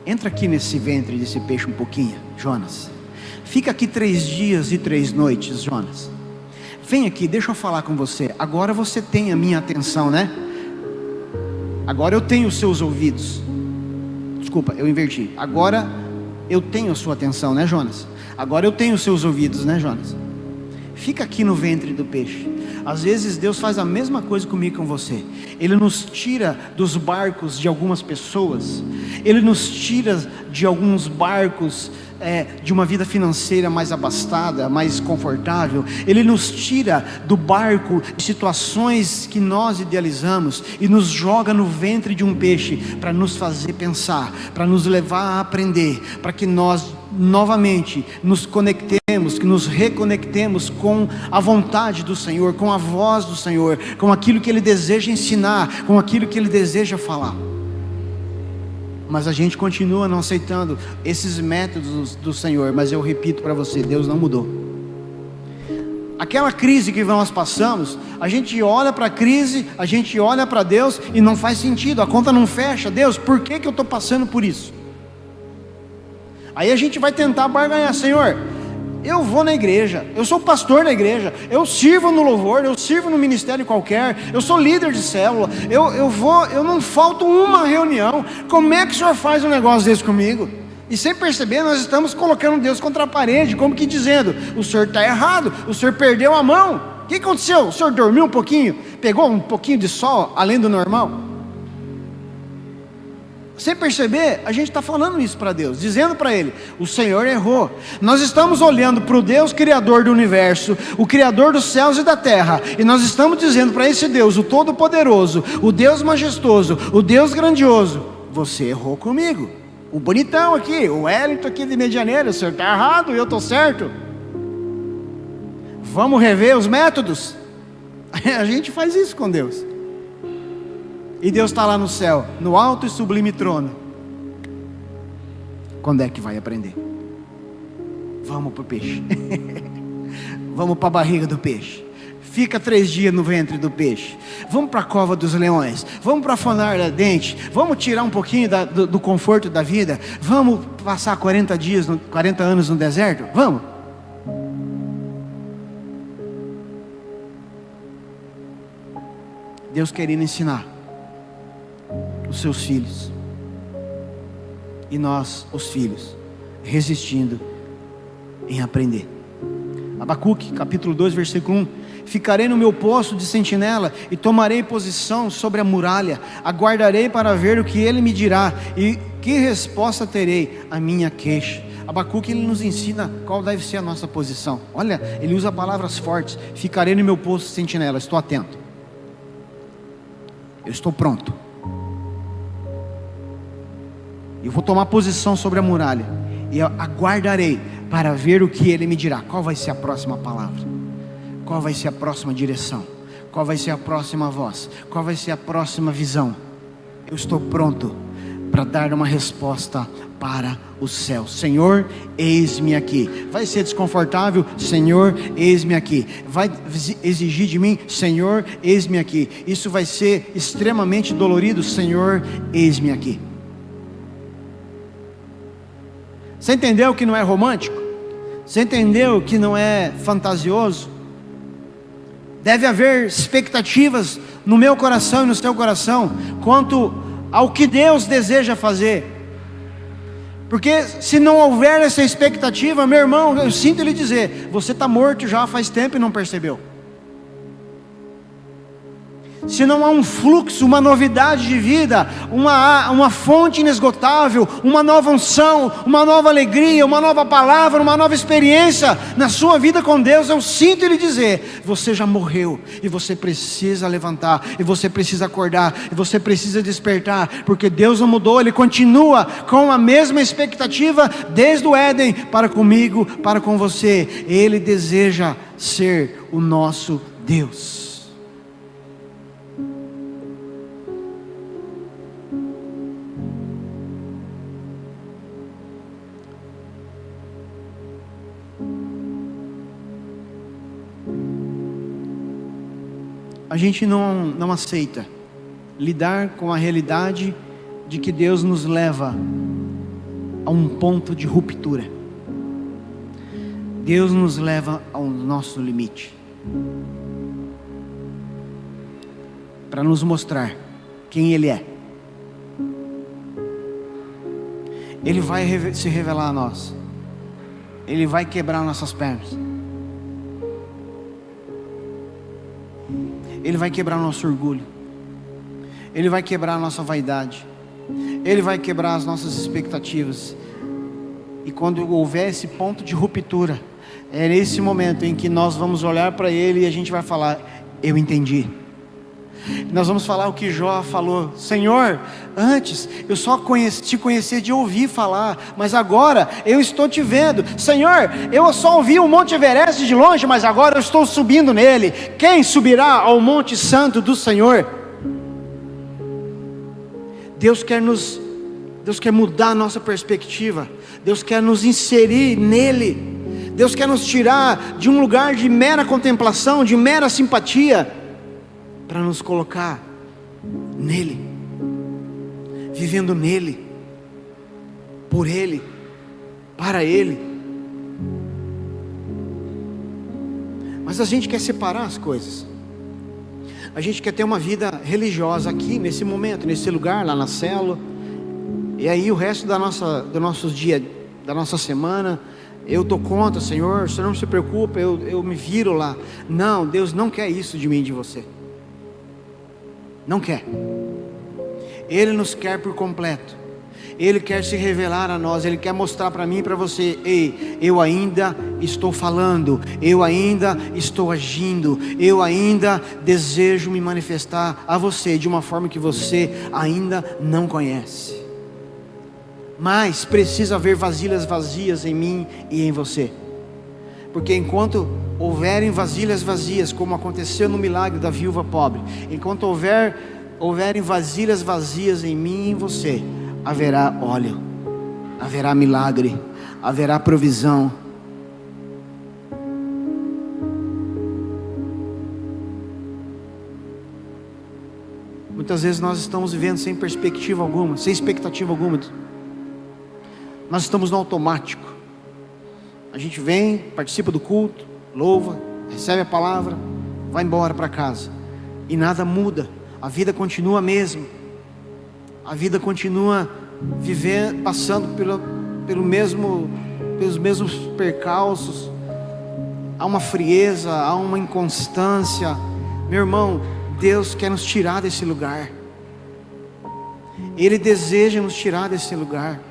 Entra aqui nesse ventre desse peixe um pouquinho, Jonas. Fica aqui 3 dias e 3 noites, Jonas. Vem aqui, deixa eu falar com você. Agora você tem a minha atenção, né? Agora eu tenho os seus ouvidos. Desculpa, eu inverti. Agora eu tenho a sua atenção, né, Jonas? Agora eu tenho os seus ouvidos, né, Jonas? Fica aqui no ventre do peixe. Às vezes Deus faz a mesma coisa comigo e com você. Ele nos tira dos barcos de algumas pessoas. Ele nos tira de alguns barcos de uma vida financeira mais abastada, mais confortável. Ele nos tira do barco de situações que nós idealizamos e nos joga no ventre de um peixe para nos fazer pensar, para nos levar a aprender, para que nós novamente nos conectemos, que nos reconectemos com a vontade do Senhor, com a voz do Senhor, com aquilo que Ele deseja ensinar, com aquilo que Ele deseja falar. Mas a gente continua não aceitando esses métodos do Senhor. Mas eu repito para você, Deus não mudou. Aquela crise que nós passamos, a gente olha para a crise, a gente olha para Deus e não faz sentido, a conta não fecha. Deus, por que eu estou passando por isso? Aí a gente vai tentar barganhar. Senhor, eu vou na igreja, eu sou pastor da igreja, eu sirvo no louvor, eu sirvo no ministério qualquer, eu sou líder de célula, eu não falto uma reunião. Como é que o Senhor faz um negócio desse comigo? E sem perceber, nós estamos colocando Deus contra a parede, como que dizendo: o Senhor está errado, o Senhor perdeu a mão. O que aconteceu? O Senhor dormiu um pouquinho, pegou um pouquinho de sol além do normal? Sem perceber, a gente está falando isso para Deus, dizendo para Ele: o Senhor errou. Nós estamos olhando para o Deus Criador do universo, o Criador dos céus e da terra, e nós estamos dizendo para esse Deus, o Todo-Poderoso, o Deus Majestoso, o Deus Grandioso: você errou comigo. O bonitão aqui, o Wellington aqui de Medianeira, o Senhor está errado e eu estou certo. Vamos rever os métodos? A gente faz isso com Deus. E Deus está lá no céu, no alto e sublime trono. Quando é que vai aprender? Vamos para o peixe. Vamos para a barriga do peixe. Fica 3 dias no ventre do peixe. Vamos para a cova dos leões. Vamos para a fornalha ardente. Vamos tirar um pouquinho do conforto da vida. Vamos passar 40 anos no deserto. Vamos. Deus querendo ensinar os seus filhos, e nós, os filhos, resistindo em aprender. Abacuque, capítulo 2, versículo 1: ficarei no meu posto de sentinela e tomarei posição sobre a muralha, aguardarei para ver o que ele me dirá e que resposta terei à minha queixa. Abacuque, ele nos ensina qual deve ser a nossa posição. Olha, ele usa palavras fortes: ficarei no meu posto de sentinela, estou atento, eu estou pronto, eu vou tomar posição sobre a muralha e aguardarei para ver o que ele me dirá. Qual vai ser a próxima palavra? Qual vai ser a próxima direção? Qual vai ser a próxima voz? Qual vai ser a próxima visão? Eu estou pronto para dar uma resposta para o céu. Senhor, eis-me aqui. Vai ser desconfortável? Senhor, eis-me aqui. Vai exigir de mim? Senhor, eis-me aqui. Isso vai ser extremamente dolorido? Senhor, eis-me aqui. Você entendeu que não é romântico? Você entendeu que não é fantasioso? Deve haver expectativas no meu coração e no seu coração quanto ao que Deus deseja fazer. Porque se não houver essa expectativa, meu irmão, eu sinto lhe dizer, você está morto já faz tempo e não percebeu. Se não há um fluxo, uma novidade de vida, uma fonte inesgotável, uma nova unção, uma nova alegria, uma nova palavra, uma nova experiência na sua vida com Deus, eu sinto lhe dizer, você já morreu, e você precisa levantar, e você precisa acordar, e você precisa despertar, porque Deus não mudou, Ele continua com a mesma expectativa, desde o Éden, para comigo, para com você. Ele deseja ser o nosso Deus. A gente não aceita lidar com a realidade de que Deus nos leva a um ponto de ruptura. Deus nos leva ao nosso limite, para nos mostrar quem Ele é. Ele vai se revelar a nós. Ele vai quebrar nossas pernas. Ele vai quebrar o nosso orgulho. Ele vai quebrar a nossa vaidade. Ele vai quebrar as nossas expectativas. E quando houver esse ponto de ruptura, é nesse momento em que nós vamos olhar para Ele e a gente vai falar, eu entendi. Nós vamos falar o que Jó falou, Senhor, antes eu só te conhecia de ouvir falar, mas agora eu estou te vendo. Senhor, eu só ouvi o Monte Everest de longe, mas agora eu estou subindo nele. Quem subirá ao Monte Santo do Senhor? Deus quer mudar a nossa perspectiva. Deus quer nos inserir nele. Deus quer nos tirar de um lugar de mera contemplação, de mera simpatia, para nos colocar nele, vivendo nele, por Ele, para Ele. Mas a gente quer separar as coisas. A gente quer ter uma vida religiosa aqui, nesse momento, nesse lugar, lá na célula. E aí o resto da nossa semana, eu dou conta, Senhor, o Senhor não se preocupa, eu me viro lá. Não, Deus não quer isso de mim e de você. Não quer. Ele nos quer por completo. Ele quer se revelar a nós. Ele quer mostrar para mim e para você, ei, eu ainda estou falando, eu ainda estou agindo, eu ainda desejo me manifestar a você de uma forma que você ainda não conhece. Mas precisa haver vasilhas vazias em mim e em você. Porque enquanto houverem vasilhas vazias, como aconteceu no milagre da viúva pobre, enquanto houverem vasilhas vazias em mim e em você, haverá óleo, haverá milagre, haverá provisão. Muitas vezes nós estamos vivendo sem perspectiva alguma, sem expectativa alguma. Nós estamos no automático. A gente vem, participa do culto, louva, recebe a palavra, vai embora para casa, e nada muda. A vida continua a mesma. A vida continua vivendo, passando pelos mesmos percalços. Há uma frieza, há uma inconstância. Meu irmão, Deus quer nos tirar desse lugar. Ele deseja nos tirar desse lugar.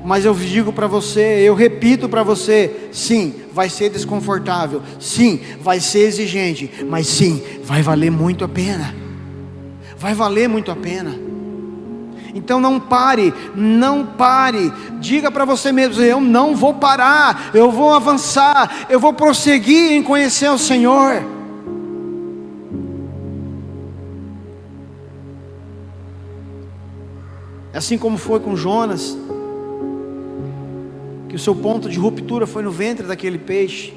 Mas eu digo para você, eu repito para você, sim, vai ser desconfortável, sim, vai ser exigente, mas sim, vai valer muito a pena. Vai valer muito a pena. Então não pare, diga para você mesmo, eu não vou parar, eu vou avançar, eu vou prosseguir em conhecer o Senhor. Assim como foi com Jonas, que o seu ponto de ruptura foi no ventre daquele peixe.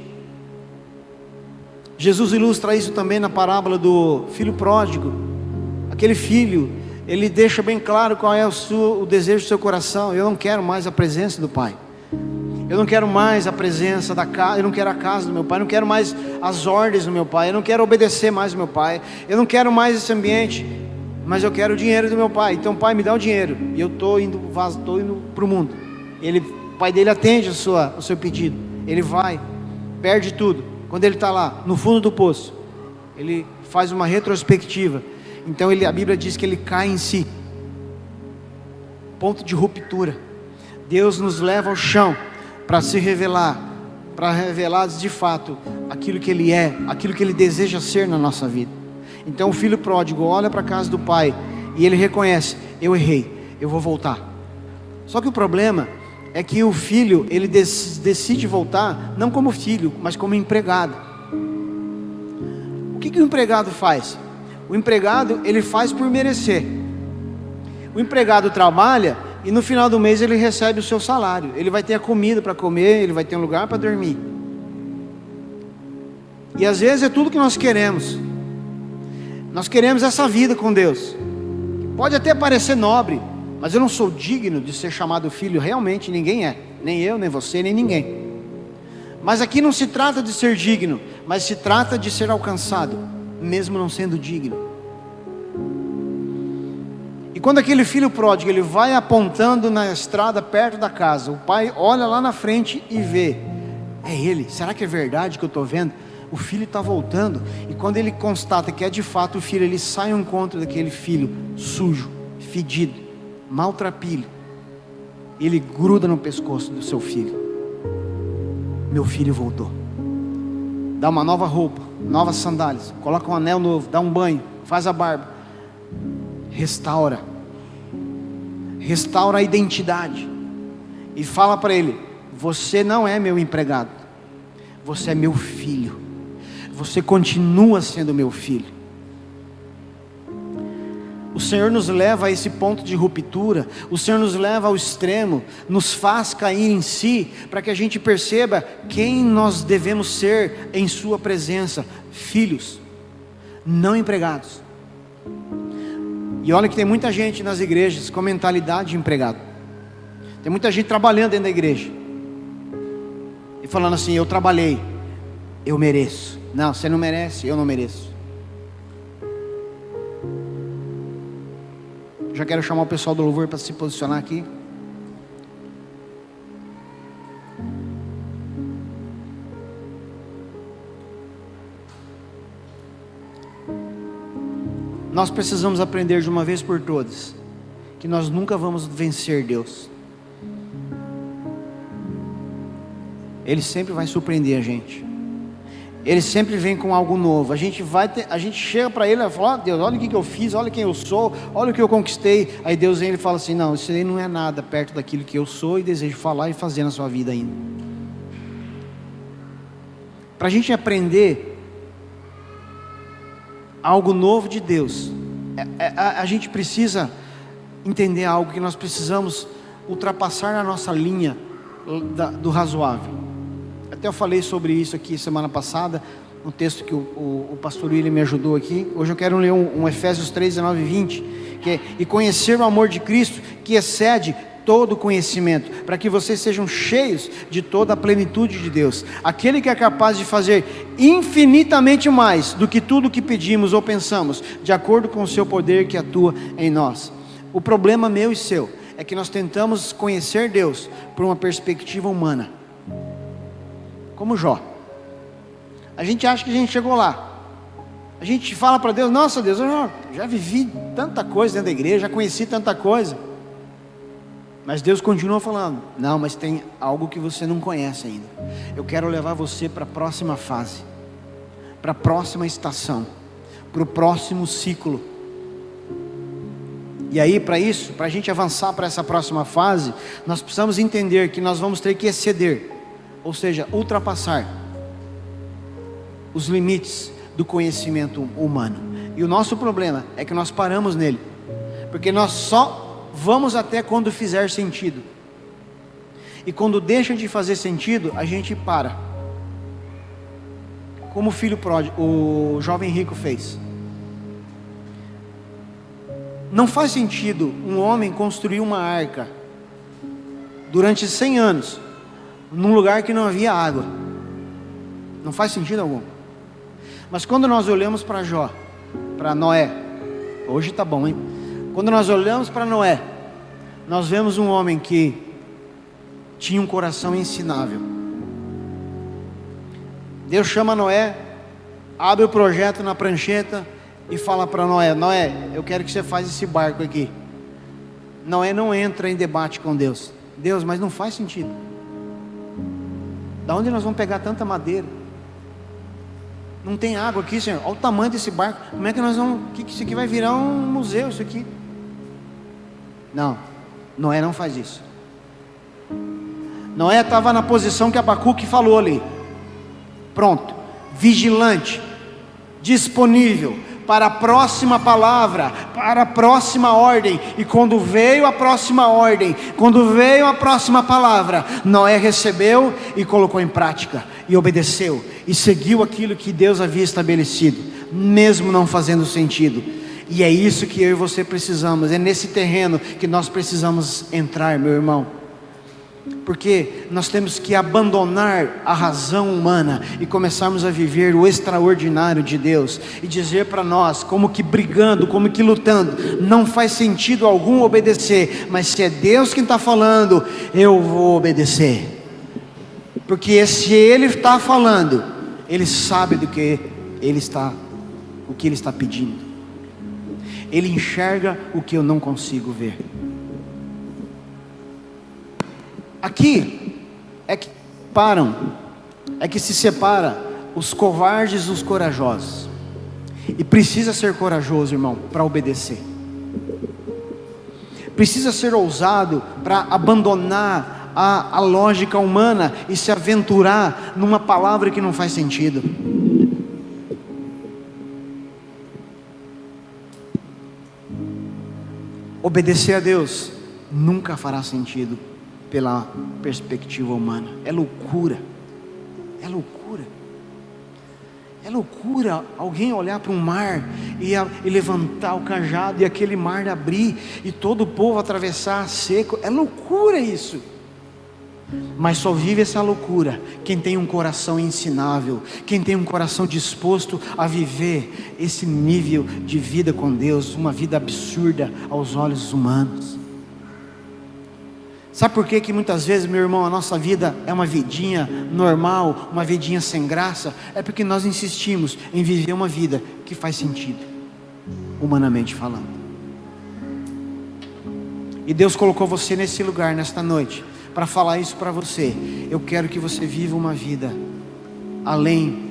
Jesus ilustra isso também na parábola do filho pródigo. Aquele filho, ele deixa bem claro qual é o desejo do seu coração. Eu não quero mais a presença do Pai. Eu não quero mais a presença da casa, eu não quero a casa do meu pai, eu não quero mais as ordens do meu pai, eu não quero obedecer mais ao meu pai, eu não quero mais esse ambiente, mas eu quero o dinheiro do meu pai. Então, pai, me dá o dinheiro. E eu estou indo para o mundo. O pai dele atende o seu pedido. Ele vai, perde tudo. Quando ele está lá, no fundo do poço, ele faz uma retrospectiva. Então a Bíblia diz que ele cai em si. Ponto de ruptura. Deus nos leva ao chão para se revelar, para revelar de fato aquilo que Ele é, aquilo que Ele deseja ser na nossa vida. Então o filho pródigo olha para a casa do pai e ele reconhece: eu errei, eu vou voltar. Só que o problema é que o filho, ele decide voltar não como filho, mas como empregado. O que o empregado faz? O empregado, ele faz por merecer. O empregado trabalha e no final do mês ele recebe o seu salário. Ele vai ter a comida para comer, ele vai ter um lugar para dormir. E às vezes é tudo que nós queremos. Nós queremos essa vida com Deus. Pode até parecer nobre, mas eu não sou digno de ser chamado filho. Realmente ninguém é. Nem eu, nem você, nem ninguém. Mas aqui não se trata de ser digno, mas se trata de ser alcançado, mesmo não sendo digno. E quando aquele filho pródigo, ele vai apontando na estrada perto da casa, o pai olha lá na frente e vê: é ele, será que é verdade que eu estou vendo? O filho está voltando. E quando ele constata que é de fato o filho, ele sai ao encontro daquele filho sujo, fedido, maltrapilho. Ele gruda no pescoço do seu filho: meu filho voltou. Dá uma nova roupa, novas sandálias, coloca um anel novo, dá um banho, faz a barba, restaura a identidade e fala para ele: você não é meu empregado, você é meu filho, você continua sendo meu filho. O Senhor nos leva a esse ponto de ruptura, o Senhor nos leva ao extremo, nos faz cair em si, para que a gente perceba quem nós devemos ser em sua presença: filhos, não empregados. E olha que tem muita gente nas igrejas com mentalidade de empregado. Tem muita gente trabalhando dentro da igreja e falando assim: eu trabalhei, eu mereço. Não, você não merece, eu não mereço. Já quero chamar o pessoal do louvor para se posicionar aqui. Nós precisamos aprender de uma vez por todas que nós nunca vamos vencer Deus. Ele sempre vai surpreender a gente. Ele sempre vem com algo novo. A gente chega para Ele e fala: oh, Deus, olha o que eu fiz, olha quem eu sou, olha o que eu conquistei. Aí Deus vem e fala assim: não, isso aí não é nada perto daquilo que eu sou e desejo falar e fazer na sua vida ainda. Para a gente aprender algo novo de Deus, a gente precisa entender algo, que nós precisamos ultrapassar na nossa linha do razoável. Até eu falei sobre isso aqui semana passada, um texto que o pastor William me ajudou aqui. Hoje eu quero ler um Efésios 3, 19 e 20, que é: e conhecer o amor de Cristo, que excede todo conhecimento, para que vocês sejam cheios de toda a plenitude de Deus. Aquele que é capaz de fazer infinitamente mais do que tudo que pedimos ou pensamos, de acordo com o seu poder que atua em nós. O problema meu e seu é que nós tentamos conhecer Deus por uma perspectiva humana, como Jó. A gente acha que a gente chegou lá. A gente fala para Deus: nossa Deus, eu já vivi tanta coisa dentro da igreja, já conheci tanta coisa. Mas Deus continua falando: não, mas tem algo que você não conhece ainda. Eu quero levar você para a próxima fase, para a próxima estação, para o próximo ciclo. E aí, para isso, para a gente avançar para essa próxima fase, nós precisamos entender que nós vamos ter que exceder, ou seja, ultrapassar os limites do conhecimento humano. E o nosso problema é que nós paramos nele, porque nós só vamos até quando fizer sentido. E quando deixa de fazer sentido, a gente para. Como o filho pródigo, o jovem rico fez. Não faz sentido um homem construir uma arca durante 100 anos num lugar que não havia água. Não faz sentido algum. Mas quando nós olhamos para Jó, para Noé, hoje tá bom, hein? Quando nós olhamos para Noé, nós vemos um homem que tinha um coração ensinável. Deus chama Noé, abre o projeto na prancheta e fala para Noé: Noé, eu quero que você faça esse barco aqui. Noé não entra em debate com Deus. Deus, mas não faz sentido. Da onde nós vamos pegar tanta madeira? Não tem água aqui, Senhor. Olha o tamanho desse barco. Como é que nós vamos... Isso aqui vai virar um museu, isso aqui. Não, Noé não faz isso. Noé estava na posição que Abacuque falou ali. Pronto, vigilante, disponível para a próxima palavra, para a próxima ordem. E quando veio a próxima ordem, quando veio a próxima palavra, Noé recebeu e colocou em prática, e obedeceu, e seguiu aquilo que Deus havia estabelecido, mesmo não fazendo sentido. E é isso que eu e você precisamos, é nesse terreno que nós precisamos entrar, meu irmão. Porque nós temos que abandonar a razão humana e começarmos a viver o extraordinário de Deus, e dizer para nós, como que brigando, como que lutando, não faz sentido algum obedecer, mas se é Deus quem está falando, eu vou obedecer, porque se Ele está falando, Ele sabe do que Ele está, o que Ele está pedindo, Ele enxerga o que eu não consigo ver. Aqui é que se separa os covardes dos corajosos. E precisa ser corajoso, irmão, para obedecer. Precisa ser ousado para abandonar a lógica humana e se aventurar numa palavra que não faz sentido. Obedecer a Deus nunca fará sentido pela perspectiva humana. É loucura. É loucura. É loucura alguém olhar para um mar e levantar o cajado e aquele mar abrir e todo o povo atravessar seco. É loucura isso. Mas só vive essa loucura quem tem um coração ensinável, quem tem um coração disposto a viver esse nível de vida com Deus, uma vida absurda aos olhos humanos. Sabe por que muitas vezes, meu irmão, a nossa vida é uma vidinha normal, uma vidinha sem graça? É porque nós insistimos em viver uma vida que faz sentido, humanamente falando. E Deus colocou você nesse lugar, nesta noite, para falar isso para você. Eu quero que você viva uma vida além,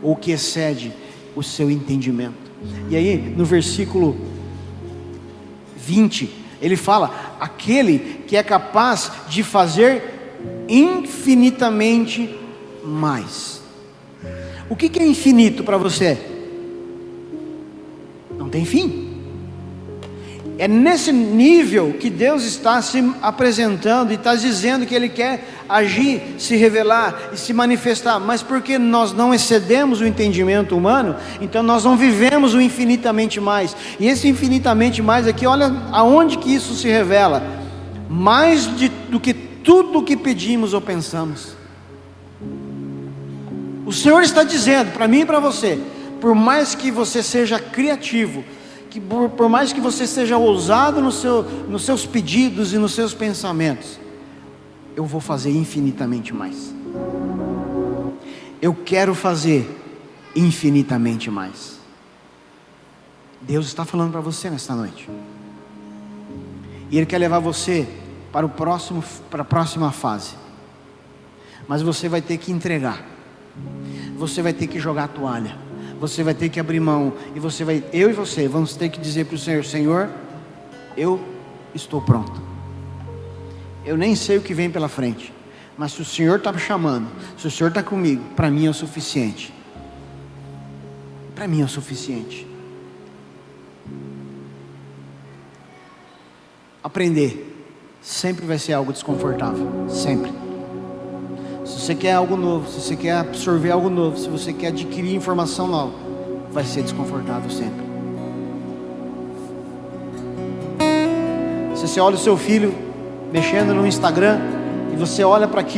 ou que excede o seu entendimento. E aí, no versículo 20, ele fala: aquele que é capaz de fazer infinitamente mais. O que é infinito para você? Não tem fim. É nesse nível que Deus está se apresentando e está dizendo que Ele quer agir, se revelar e se manifestar. Mas porque nós não excedemos o entendimento humano, então nós não vivemos o infinitamente mais. E esse infinitamente mais aqui, olha aonde que isso se revela: mais do que tudo o que pedimos ou pensamos. O Senhor está dizendo para mim e para você: por mais que você seja criativo, que por mais que você seja ousado nos seus pedidos e nos seus pensamentos, eu vou fazer infinitamente mais. Eu quero fazer infinitamente mais. Deus está falando para você nesta noite, e Ele quer levar você para a próxima fase. Mas você vai ter que entregar, você vai ter que jogar a toalha, você vai ter que abrir mão, e eu e você vamos ter que dizer para o Senhor: Senhor, eu estou pronto. Eu nem sei o que vem pela frente, mas se o Senhor está me chamando, se o Senhor está comigo, para mim é o suficiente. Para mim é o suficiente. aprender, sempre vai ser algo desconfortável, sempre. Se você quer algo novo, se você quer absorver algo novo, se você quer adquirir informação nova, vai ser desconfortável sempre. Se você olha o seu filho mexendo no Instagram e você olha para aquilo